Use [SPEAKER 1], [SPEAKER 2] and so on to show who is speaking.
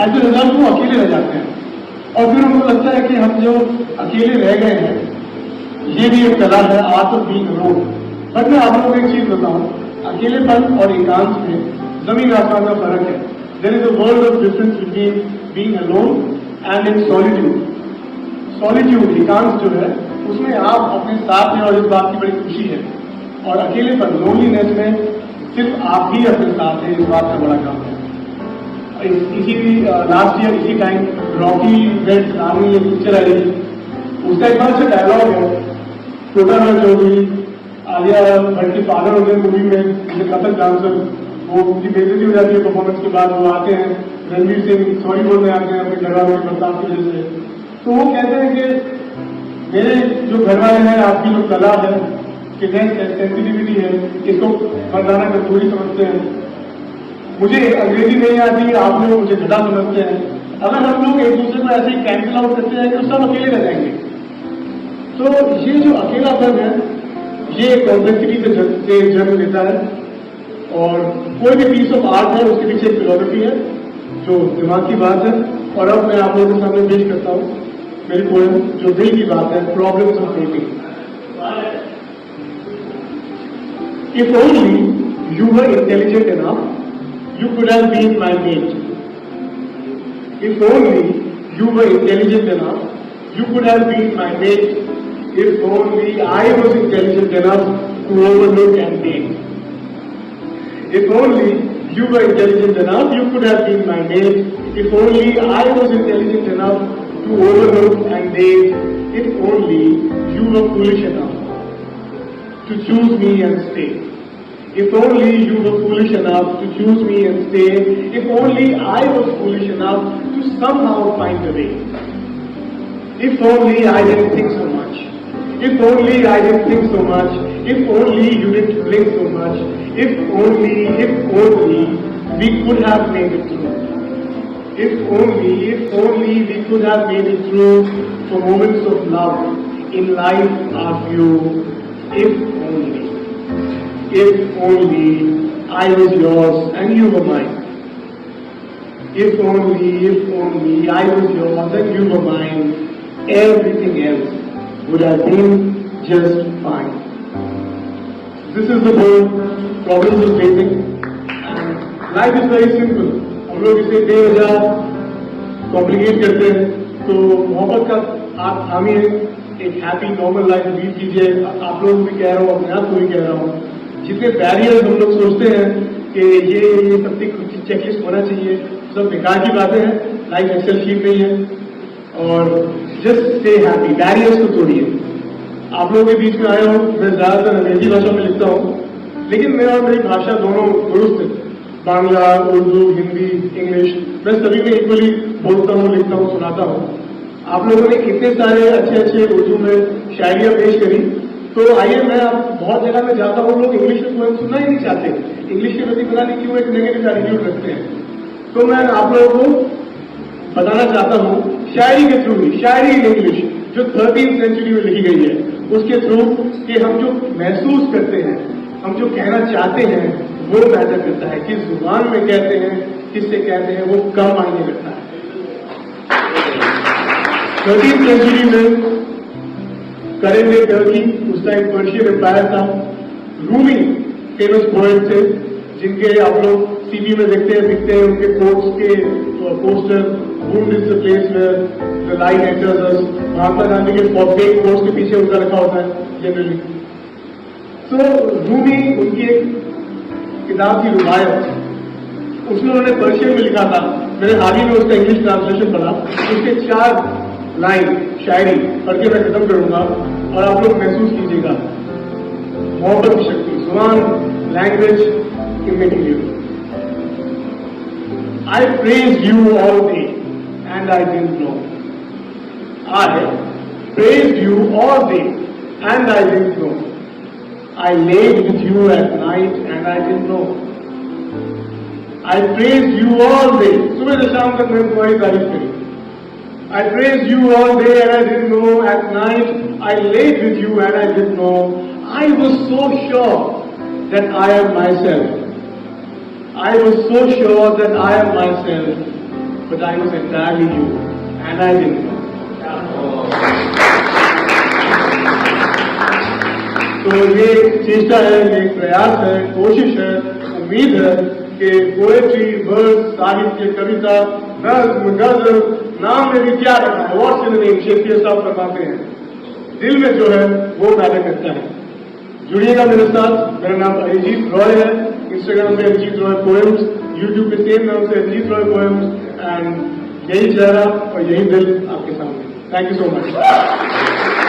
[SPEAKER 1] As a result वो अकेले रह जाते हैं और फिर उनको लगता है कि हम जो अकेले रह गए हैं, ये भी एक कला है, art of being alone. But मैं आप लोगों को एक चीज बताऊं, अकेलेपन और एकांत में जमीन आसमान का फर्क है। There is a world of difference between being alone and in solitude. Solitude, एकांत जो है, उसमें आप अपने साथ हैं और इस बात की बड़ी खुशी है, और अकेलेपन, लोनलीनेस में सिर्फ आप ही अपने साथ हैं, इस बात का बड़ा काम है। इसी लास्ट ईयर इसी टाइम रॉकी रेड नामी एक पिक्चर आई, उसका एक बार से डायलॉग है, छोटा मैच हो गई, आलिया भट्ट के फादर हो गए मूवी में, कथक डांसर, वो उनकी बेइज्जती हो जाती है परफॉर्मेंस के बाद, वो आते हैं, रणवीर सिंह सॉरी बोलने आते हैं अपने घर वालों के बर्ताव की वजह से। तो वो कहते हैं कि मेरे जो घर वाले हैं, आपकी जो कला है, सेंसिटिविटी है, इसको मर्दाना कमजोरी समझते हैं। मुझे अंग्रेजी नहीं आती, आप लोग मुझे घटा समझते हैं। अगर हम लोग एक दूसरे को ऐसे ही कैंसिल आउट करते हैं तो सब अकेले रह जाएंगे। तो ये जो अकेलापन है, ये कॉम्प्लेक्सिटी से जन्म लेता है, और कोई भी पीस ऑफ आर्ट है उसके पीछे एक फिलॉसफी है जो दिमाग की बात है। और अब मैं आप लोगों के सामने पेश करता हूँ मेरी पोएम, जो दिल की बात है, problems of making. If only you were intelligent enough, you could have been my mate. If only you were intelligent enough, you could have been my mate. If only I was intelligent enough to overlook and date. If only you were intelligent enough, you could have been my mate. If only I was intelligent enough to overlook and date. If only you were foolish enough to choose me and stay. If only you were foolish enough to choose me and stay. If only I was foolish enough to somehow find a way. If only I didn't think so much. If only I didn't think so much. If only you didn't blink so much. If only we could have made it through. If only we could have made it through for moments of love in life are few. If only I was yours and you were mine. If only I was yours and you were mine, everything else would have been just fine. This is the whole problems of dating. And life is very simple. हम लोग इसे बेवजह complicate करते हैं। तो मोहब्बत का आप थामिए, एक हैप्पी नॉर्मल लाइफ लीड कीजिए। आप लोग भी कह रहा हूँ, अपने आप को भी कह रहा हूँ, जितने बैरियर्स हम लोग सोचते हैं कि ये सब कुछ चेकलिस्ट होना चाहिए, सब बेकार की बातें हैं। लाइफ एक्सेल शीट नहीं है, और जस्ट स्टे हैप्पी, बैरियर्स को तोड़िए। आप लोगों के बीच में आया हूँ, मैं ज्यादातर अंग्रेजी भाषा में लिखता हूँ, लेकिन मैं और मेरी भाषा दोनों दुरुस्त है, बांग्ला, उर्दू, हिंदी, इंग्लिश, मैं सभी में इक्वली बोलता हूँ, लिखता हूँ, सुनाता हूँ। आप लोगों ने इतने सारे अच्छे उर्दू में शायरियाँ पेश करी, तो आइए, मैं बहुत जगह में जाता हूँ, लोग इंग्लिश में पोएम सुनना ही नहीं चाहते। इंग्लिश के प्रति पता नहीं क्यों एक नेगेटिव एटीट्यूड रखते हैं। तो मैं आप लोगों को बताना चाहता हूँ, शायरी के through he, Shayari in English जो 13वीं सेंचुरी में लिखी गई है, उसके थ्रू कि हम जो महसूस करते हैं, हम जो कहना चाहते हैं, वो मैटर करता है। किस जुबान में कहते हैं, किससे कहते हैं, वो कम मायने रखता है। 13वीं सेंचुरी में करेंगे टर्की, उस टाइम पर्शियन एम्पायर था। रूमी फेमस पोएट थे, जिनके आप लोग सीवी में दिखते हैं, उनके कोट्स के poster, wound is the place where the light enters us. Mahatma Gandhi के फेक कोट्स के पीछे उनका रखा होता है जनरली। तो रूमी, उनकी एक किताब थी रुबायत, उसमें उन्होंने पर्शियन में लिखा था। मैंने हाल ही में उसका इंग्लिश ट्रांसलेशन पढ़ा। उसके 4 लाइन शायरी पढ़ के मैं खत्म करूंगा, और आप लोग महसूस कीजिएगा मोहब्बत की शक्ति। जुबान, language, immaterial. I praised you all day and I didn't know. I praised you all day and I didn't know. I laid with you at night and I didn't know. I praised you all day. सुबह से शाम तक मैंने तुम्हारी तारीफ करी। I praised you all day and I didn't know. At night I laid with you and I didn't know. I was so sure that I am myself. I was so sure that I am myself. but I was entirely you, and I didn't know. तो ये चेष्टा है, ये प्रयास है, कोशिश है, उम्मीद है कि पोएट्री, वर्स, साहित्य, कविता, नज्म, गजल, नाम में भी क्या रखा है, what's in the name, Shakespeare साहब फरमाते हैं, दिल में जो है वो मैटर करता है। जुड़िएगा मेरे साथ। मेरा नाम अरिजीत रॉय है, इंस्टाग्राम पे अरिजीत रॉय पोएम्स, यूट्यूब पे सेम नाम से अरिजीत रॉय पोएम्स, एंड यही चेहरा और यही दिल आपके सामने। Thank you so much.